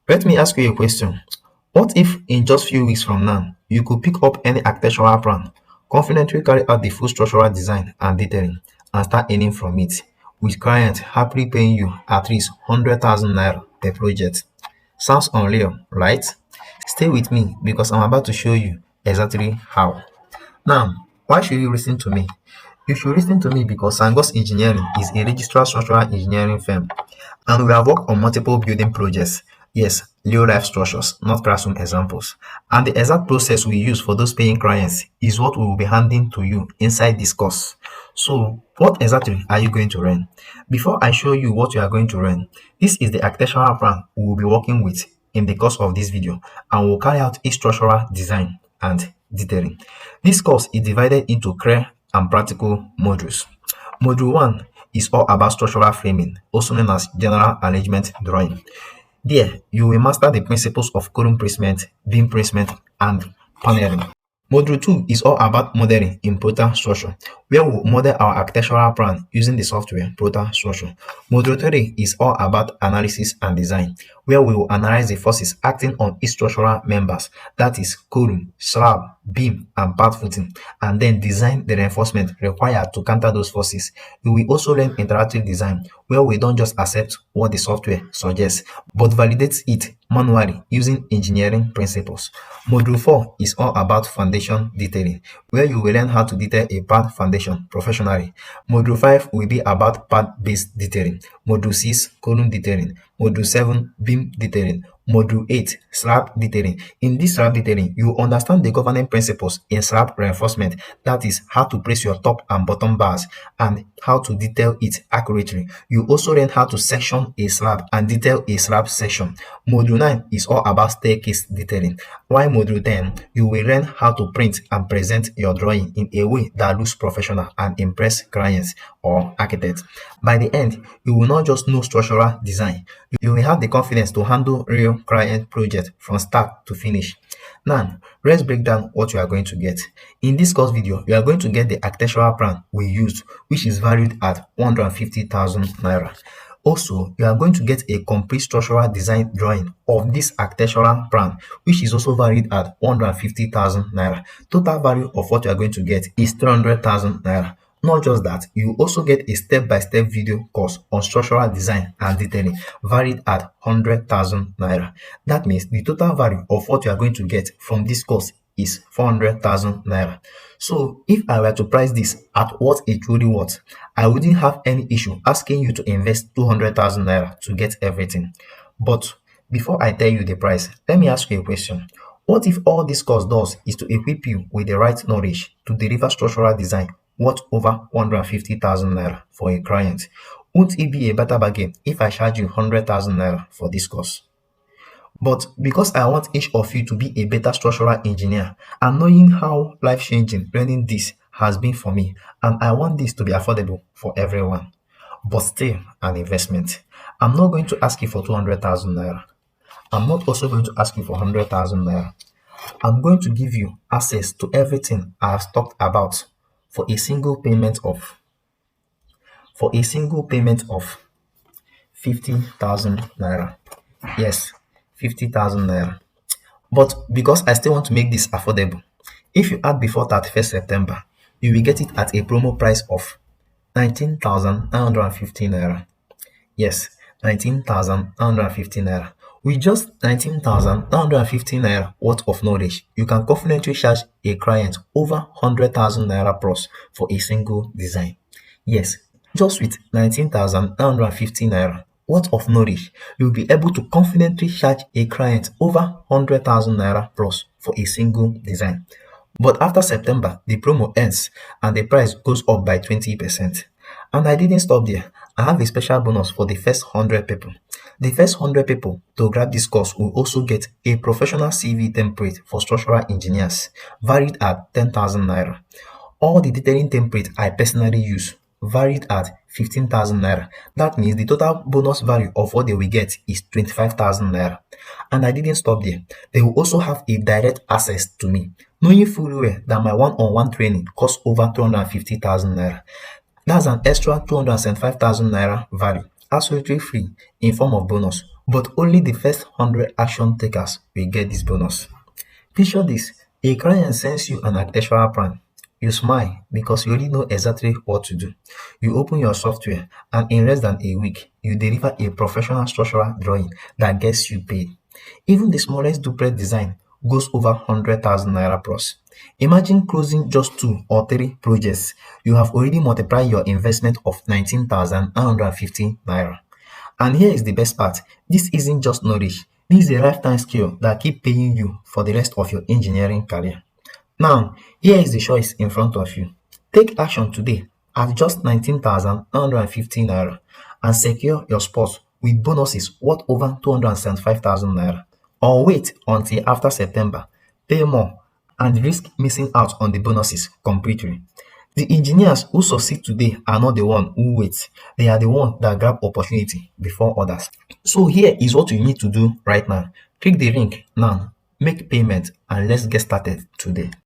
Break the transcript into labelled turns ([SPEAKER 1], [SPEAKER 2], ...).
[SPEAKER 1] Let me ask you a question. What if in just few weeks from now, you could pick up any architectural plan, confidently carry out the full structural design and detailing, and start earning from it, with clients happily paying you at least 100,000 naira per project? Sounds unreal, right? Stay with me because I'm about to show you exactly how. Now, why should you listen to me? You should listen to me because SamGoz Engineering is a registered structural engineering firm, and we have worked on multiple building projects. Yes, real life structures, not classroom examples. And the exact process we use for those paying clients is what we will be handing to you inside this course. So, what exactly are you going to learn? Before I show you what you are going to learn, this is the architectural plan we will be working with in the course of this video, and we'll carry out each structural design and detailing. This course is divided into clear and practical modules. Module 1 is all about structural framing, also known as general arrangement drawing. There, you will master the principles of column placement, beam placement, and paneling. Module 2 is all about modeling in ProtaStructure, where we model our architectural plan using the software ProtaStructure. Module 3 is all about analysis and design, where we will analyze the forces acting on each structural members, that is column, slab, beam, and part footing, and then design the reinforcement required to counter those forces. We will also learn interactive design, where we don't just accept what the software suggests, but validates it manually using engineering principles. Module 4 is all about foundation detailing, where you will learn how to detail a part foundation professionally. Module 5 will be about part-based detailing. Module 6, column detailing. Module 7, beam detailing. Module 8, slab detailing. In this slab detailing, you understand the governing principles in slab reinforcement, that is, how to place your top and bottom bars and how to detail it accurately. You also learn how to section a slab and detail a slab section. Module 9 is all about staircase detailing, while Module 10, you will learn how to print and present your drawing in a way that looks professional and impress clients or architects. By the end, you will not just know structural design, you will have the confidence to handle real client projects from start to finish. Now, let's break down what you are going to get. In this course video, you are going to get the architectural plan we used, which is valued at 150,000 naira. Also, you are going to get a complete structural design drawing of this architectural plan, which is also valued at 150,000 naira. Total value of what you are going to get is 300,000 naira. Not just that, you also get a step-by-step video course on structural design and detailing valued at 100,000 naira. That means the total value of what you are going to get from this course is 400,000 naira. So if I were to price this at what it truly worth, I wouldn't have any issue asking you to invest 200,000 naira to get everything. But before I tell you the price, let me ask you a question. What if all this course does is to equip you with the right knowledge to deliver structural design worth over 150,000 naira for a client? Won't it be a better bargain if I charge you 100,000 naira for this course? But because I want each of you to be a better structural engineer, and knowing how life-changing learning this has been for me, and I want this to be affordable for everyone, but still an investment, I'm not going to ask you for 200,000 naira. I'm not also going to ask you for 100,000 naira. I'm going to give you access to everything I have talked about for a single payment of 50,000 naira. Yes, 50,000 naira. But because I still want to make this affordable, if you add before 31st September, you will get it at a promo price of 19,950 naira. Yes, 19,950 naira. With just 19,950 naira worth of knowledge, you can confidently charge a client over 100,000 naira plus for a single design. Yes, just with 19,950 naira worth of knowledge, you'll be able to confidently charge a client over 100,000 naira plus for a single design. But after September, the promo ends and the price goes up by 20%. And I didn't stop there. I have a special bonus for the first 100 people. The first 100 people to grab this course will also get a professional CV template for structural engineers, valued at 10,000 naira. All the detailing template I personally use, valued at 15,000 naira. That means the total bonus value of what they will get is 25,000 naira. And I didn't stop there. They will also have a direct access to me, knowing fully well that my one-on-one training costs over 250,000 naira. That's an extra 275,000 naira value, absolutely free in form of bonus, but only the first 100 action takers will get this bonus. Picture this: a client sends you an architectural plan. You smile because you already know exactly what to do. You open your software, and in less than a week, you deliver a professional structural drawing that gets you paid. Even the smallest duplex design goes over 100,000 naira plus. Imagine closing just 2 or 3 projects. You have already multiplied your investment of 19,950 naira. And here is the best part: this isn't just knowledge, this is a lifetime skill that keep paying you for the rest of your engineering career. Now, here is the choice in front of you. Take action today at just 19,950 naira and secure your spot with bonuses worth over 275,000 naira. Or wait until after September, pay more, and risk missing out on the bonuses completely. The engineers who succeed today are not the one who wait. They are the ones that grab opportunity before others. So here is what you need to do right now. Click the link now, make payment, and let's get started today.